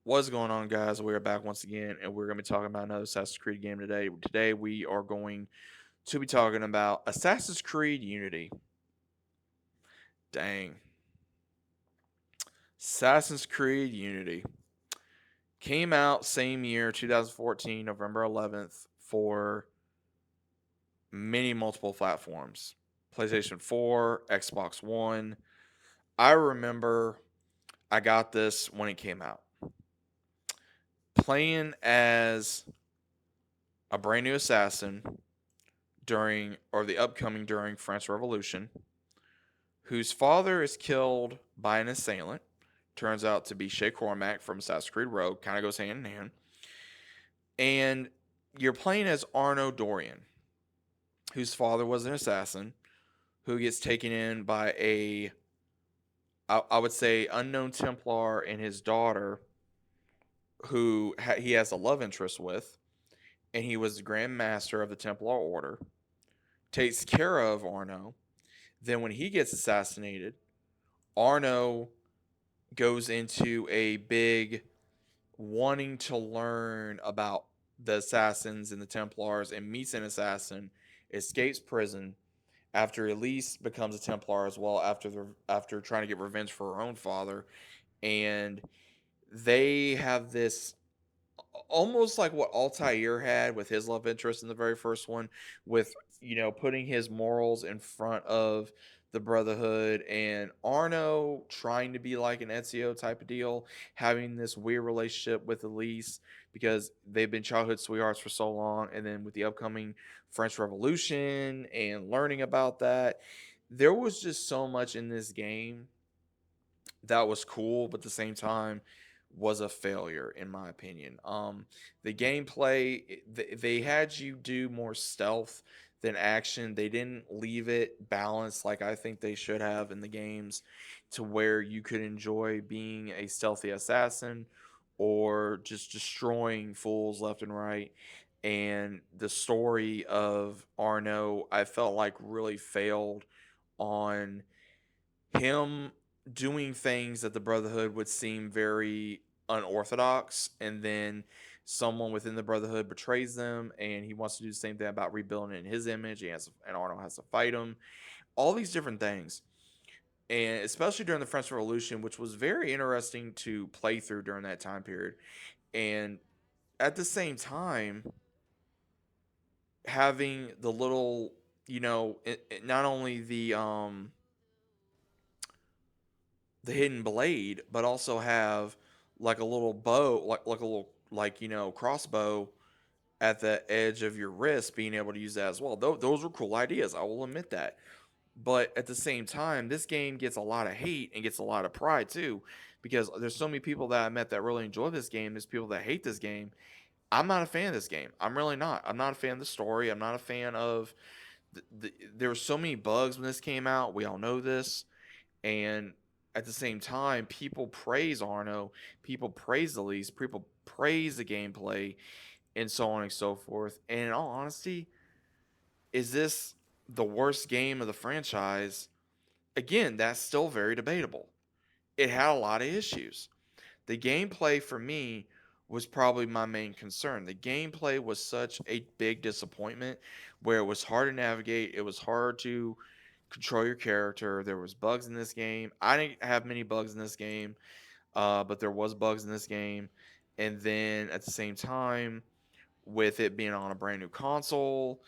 What's going on, guys? We are back once again, and we're going to be talking about another Assassin's Creed game today. Today, we are going to be talking about Assassin's Creed Unity. Dang. Assassin's Creed Unity came out same year, 2014, November 11th, for many multiple platforms PlayStation 4, Xbox One. I remember I got this when it came out. Playing as a brand new assassin during or the upcoming during French Revolution, whose father is killed by an assailant. Turns out to be Shay Cormac from Assassin's Creed Rogue. Kind of goes hand in hand. And you're playing as Arno Dorian, whose father was an assassin, who gets taken in by I would say, unknown Templar and his daughter, who he has a love interest with. And he was the Grand Master of the Templar Order. Takes care of Arno. Then, when he gets assassinated, Arno goes into a big wanting to learn about the assassins and the Templars and meets an assassin, escapes prison after Elise becomes a Templar as well after trying to get revenge for her own father, and they have this almost like what Altair had with his love interest in the very first one, with putting his morals in front of the Brotherhood, and Arno trying to be like an Ezio type of deal, having this weird relationship with Elise because they've been childhood sweethearts for so long, and then with the upcoming French Revolution and learning about that, there was just so much in this game that was cool, but at the same time was a failure in my opinion. The gameplay, they had you do more stealth than action. They didn't leave it balanced like I think they should have in the games, to where you could enjoy being a stealthy assassin or just destroying fools left and right. And the story of Arno, I felt like really failed on him doing things that the Brotherhood would seem very unorthodox, and then someone within the Brotherhood betrays them, and he wants to do the same thing about rebuilding it in his image. And Arnold has to fight him. All these different things, and especially during the French Revolution, which was very interesting to play through during that time period. And at the same time, having the little, not only the hidden blade, but also have like a little bow, like a little crossbow at the edge of your wrist, being able to use that as well. Those were cool ideas. I will admit that. But at the same time, this game gets a lot of hate and gets a lot of pride too, because there's so many people that I met that really enjoy this game. There's people that hate this game. I'm not a fan of this game. I'm really not. I'm not a fan of the story. I'm not a fan of there were so many bugs when this came out. We all know this, and at the same time, people praise Arno, people praise the least, people praise the gameplay, and so on and so forth. And in all honesty, is this the worst game of the franchise? Again, that's still very debatable. It had a lot of issues. The gameplay for me was probably my main concern. The gameplay was such a big disappointment, where it was hard to navigate, it was hard to control your character. There was bugs in this game. I didn't have many bugs in this game, but there was bugs in this game. And then at the same time, with it being on a brand new console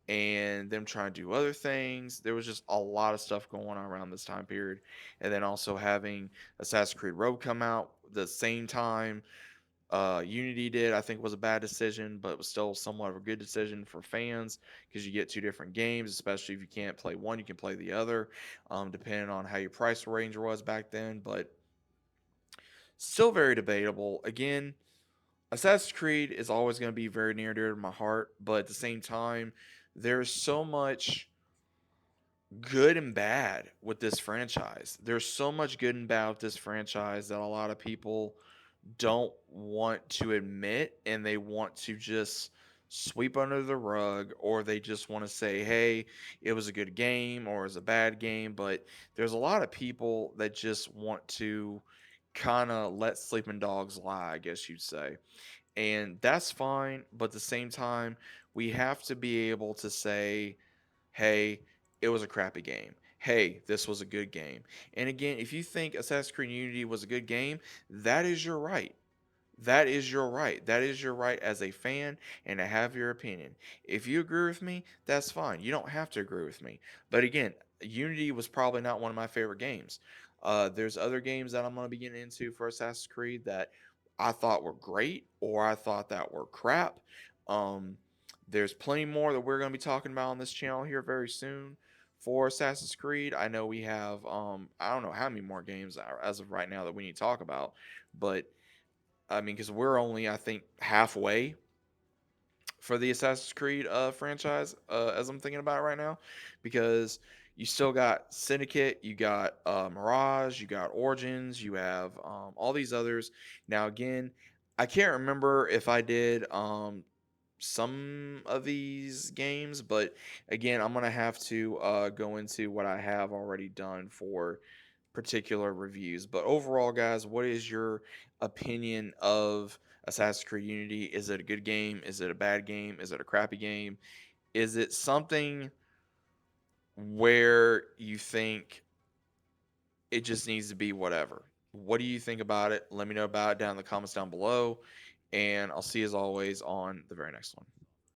and them trying to do other things, there was just a lot of stuff going on around this time period. And then also having Assassin's Creed Rogue come out the same time Unity did, I think was a bad decision, but it was still somewhat of a good decision for fans, because you get two different games, especially if you can't play one, you can play the other, depending on how your price range was back then. But still very debatable. Again, Assassin's Creed is always going to be very near and dear to my heart, but at the same time, there's so much good and bad with this franchise. There's so much good and bad with this franchise that a lot of people don't want to admit, and they want to just sweep under the rug, or they just want to say, hey, it was a good game or it was a bad game. But there's a lot of people that just want to kind of let sleeping dogs lie, I guess you'd say. And that's fine, but at the same time, we have to be able to say, hey, it was a crappy game. Hey, this was a good game. And again, if you think Assassin's Creed Unity was a good game, that is your right. That is your right. That is your right as a fan and to have your opinion. If you agree with me, that's fine. You don't have to agree with me. But again, Unity was probably not one of my favorite games. There's other games that I'm going to be getting into for Assassin's Creed that I thought were great or I thought that were crap. Um, there's plenty more that we're going to be talking about on this channel here very soon for Assassin's Creed. I know we have, I don't know how many more games as of right now that we need to talk about, but I mean, because we're only, I think, halfway for the Assassin's Creed franchise, as I'm thinking about it right now, because you still got Syndicate, you got Mirage, you got Origins, you have all these others. Now, again, I can't remember if I did some of these games, but again, I'm gonna have to go into what I have already done for particular reviews. But overall, guys, what is your opinion of Assassin's Creed Unity? Is it a good game? Is it a bad game? Is it a crappy game? Is it something where you think it just needs to be whatever? What do you think about it? Let me know about it down in the comments down below. And I'll see you as always on the very next one.